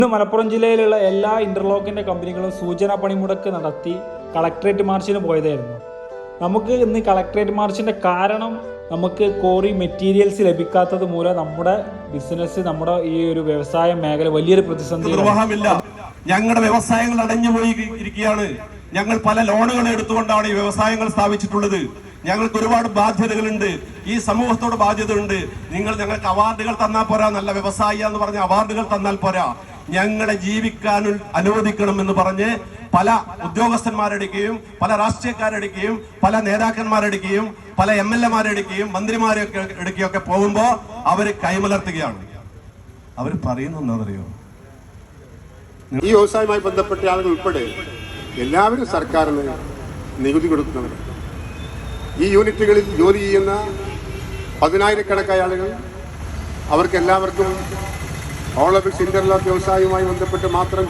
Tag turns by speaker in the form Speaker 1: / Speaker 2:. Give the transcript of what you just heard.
Speaker 1: ഇന്ന് മലപ്പുറം ജില്ലയിലുള്ള എല്ലാ ഇന്റർലോക്കിന്റെ കമ്പനികളും സൂചനാ പണിമുടക്ക് നടത്തി കളക്ടറേറ്റ് മാർച്ചിന് പോയതായിരുന്നു. നമുക്ക് ഇന്ന് കളക്ടറേറ്റ് മാർച്ചിന്റെ കാരണം നമുക്ക് കോറി മെറ്റീരിയൽസ് ലഭിക്കാത്തത് മൂലം നമ്മുടെ ബിസിനസ്, നമ്മുടെ ഈ ഒരു വ്യവസായ മേഖല വലിയൊരു പ്രതിസന്ധി.
Speaker 2: ഞങ്ങളുടെ വ്യവസായങ്ങൾ അടഞ്ഞുപോയി ഇരിക്കുകയാണ്. ഞങ്ങൾ പല ലോണുകൾ എടുത്തുകൊണ്ടാണ് ഈ വ്യവസായങ്ങൾ സ്ഥാപിച്ചിട്ടുള്ളത്. ഞങ്ങൾക്ക് ഒരുപാട് ബാധ്യതകളുണ്ട്, ഈ സമൂഹത്തോട് ബാധ്യതയുണ്ട്. ഞങ്ങൾക്ക് അവാർഡുകൾ തന്നാൽ പോരാ, നല്ല വ്യവസായി എന്ന് പറഞ്ഞ അവാർഡുകൾ തന്നാൽ പോരാ, ഞങ്ങളെ ജീവിക്കാൻ അനുവദിക്കണം എന്ന് പറഞ്ഞ് പല ഉദ്യോഗസ്ഥന്മാരെടുക്കുകയും പല രാഷ്ട്രീയക്കാരെടുക്കുകയും പല നേതാക്കന്മാരെടുക്കുകയും പല MLA-മാരെടുക്കുകയും മന്ത്രിമാരെയൊക്കെ എടുക്കുകയൊക്കെ പോകുമ്പോ അവര് കൈമലർത്തുകയാണ്. അവർ പറയുന്നത് എന്താണെന്നറിയോ?
Speaker 3: ഈ വ്യവസായവുമായി ബന്ധപ്പെട്ട ആളുകൾ ഉൾപ്പെടെ എല്ലാവരും സർക്കാരിന് നികുതി കൊടുക്കുന്നവർ. ഈ യൂണിറ്റുകളിൽ ജോലി ചെയ്യുന്ന 10,000-കണക്കായ ആളുകൾ, അവർക്കെല്ലാവർക്കും ഓൾ ഓഫ് ഇന്റർലോക്ക് വ്യവസായവുമായി ബന്ധപ്പെട്ട് മാത്രം